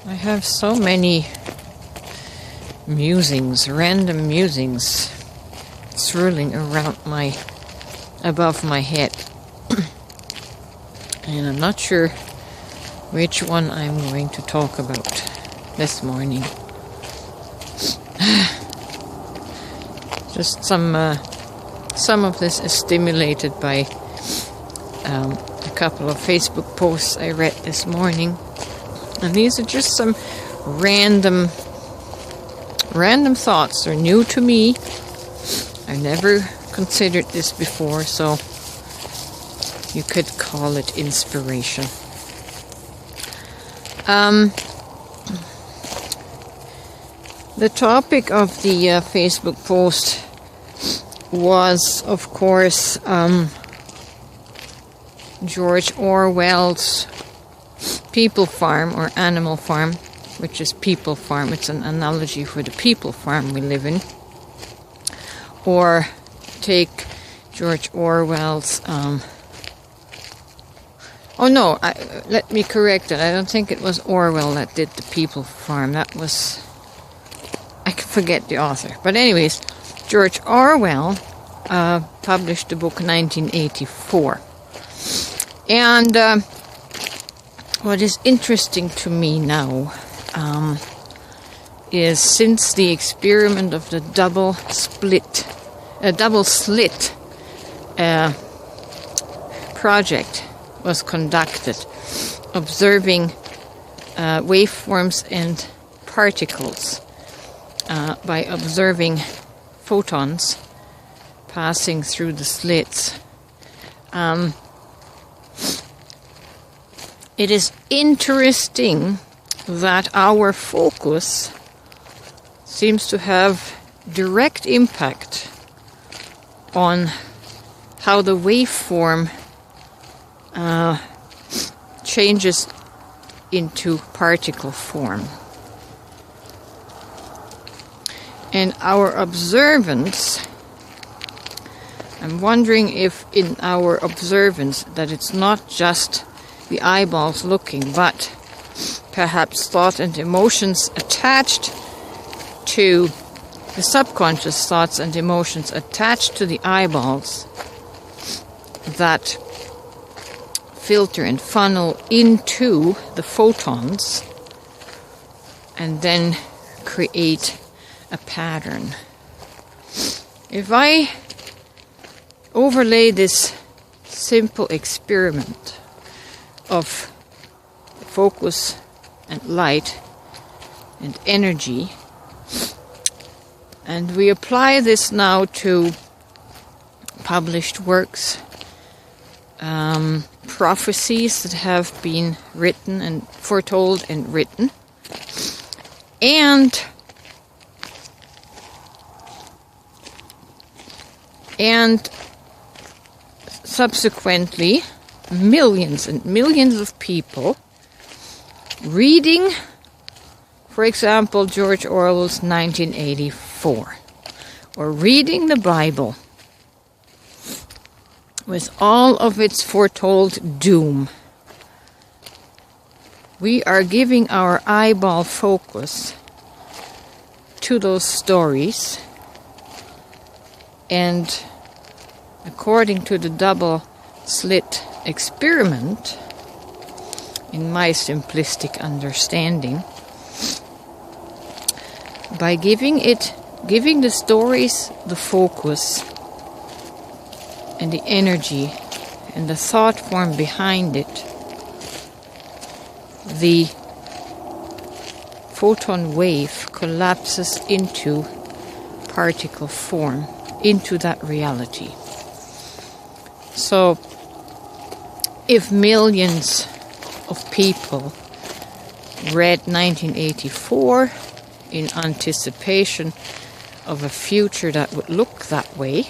I have so many musings, random musings, swirling around above my head. And I'm not sure which one I'm going to talk about this morning. Just some of this is stimulated by a couple of Facebook posts I read this morning. And these are just some random thoughts. They're new to me. I never considered this before, so you could call it inspiration. The topic of the Facebook post was, of course, George Orwell's People Farm, or Animal Farm, which is People Farm. It's an analogy for the people farm we live in. Or take George Orwell's... let me correct it. I don't think it was Orwell that did the People Farm. That was... I can forget the author. But anyways, George Orwell published the book 1984. And what is interesting to me now is, since the experiment of the double slit project was conducted, observing waveforms and particles by observing photons passing through the slits. It is interesting that our focus seems to have direct impact on how the waveform changes into particle form. And our observance, I'm wondering if in our observance that it's not just the eyeballs looking, but perhaps thought and emotions attached to the subconscious thoughts and emotions attached to the eyeballs that filter and funnel into the photons and then create a pattern. If I overlay this simple experiment of focus and light and energy, and we apply this now to published works, prophecies that have been written and foretold and written, and subsequently millions and millions of people reading, for example, George Orwell's 1984, or reading the Bible with all of its foretold doom. We are giving our eyeball focus to those stories, and according to the double slit experiment, in my simplistic understanding, by giving the stories the focus and the energy and the thought form behind it, the photon wave collapses into particle form, into that reality. So if millions of people read 1984 in anticipation of a future that would look that way,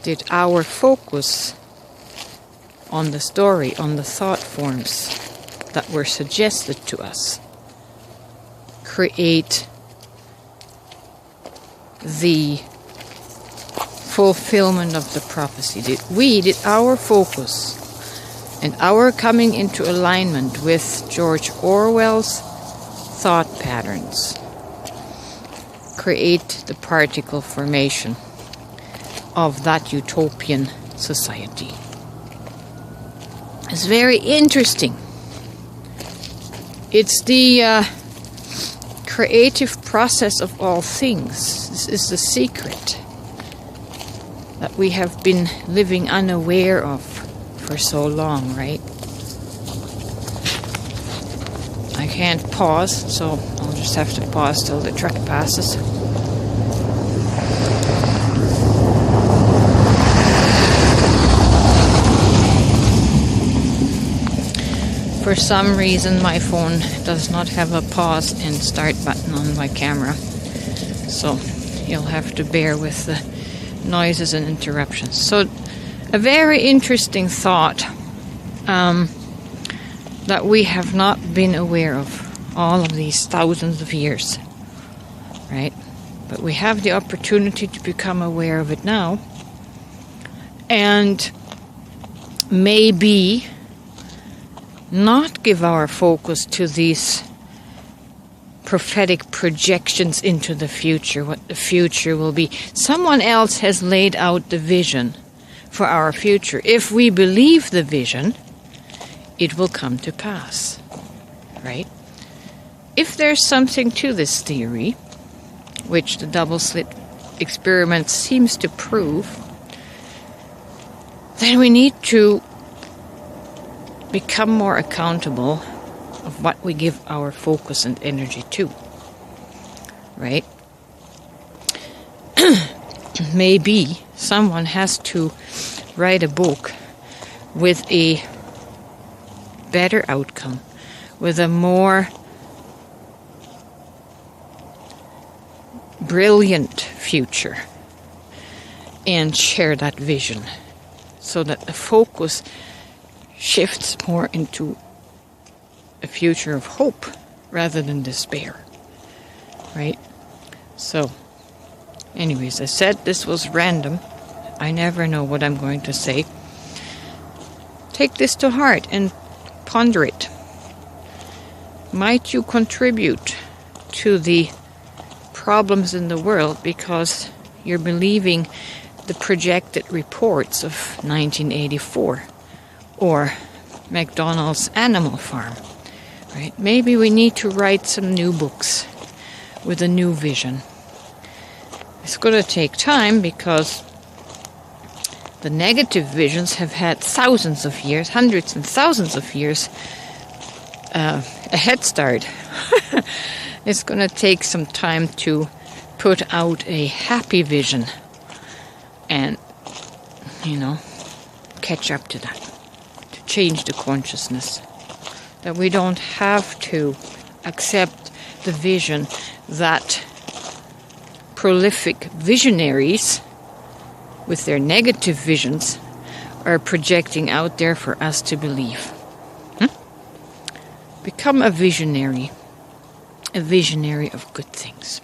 did our focus on the story, on the thought forms that were suggested to us, create the fulfillment of the prophecy? Did our focus And our coming into alignment with George Orwell's thought patterns create the particle formation of that utopian society. It's very interesting. It's the creative process of all things. This is the secret that we have been living unaware of for so long, right? I can't pause, so I'll just have to pause till the truck passes. For some reason, my phone does not have a pause and start button on my camera, so you'll have to bear with the noises and interruptions. So, a very interesting thought that we have not been aware of all of these thousands of years, right? But we have the opportunity to become aware of it now, and maybe not give our focus to these prophetic projections into the future, what the future will be. Someone else has laid out the vision for our future. If we believe the vision, it will come to pass, right? If there's something to this theory, which the double slit experiment seems to prove, then we need to become more accountable of what we give our focus and energy to, right? Maybe someone has to write a book with a better outcome, with a more brilliant future, and share that vision so that the focus shifts more into a future of hope rather than despair, right? So, anyways, I said this was random. I never know what I'm going to say. Take this to heart and ponder it. Might you contribute to the problems in the world because you're believing the projected reports of 1984 or McDonald's Animal Farm, right? Maybe we need to write some new books with a new vision. It's going to take time because the negative visions have had thousands of years, hundreds and thousands of years a head start. It's going to take some time to put out a happy vision and, catch up to that. To change the consciousness. That we don't have to accept the vision that prolific visionaries with their negative visions are projecting out there for us to believe. Become a visionary of good things.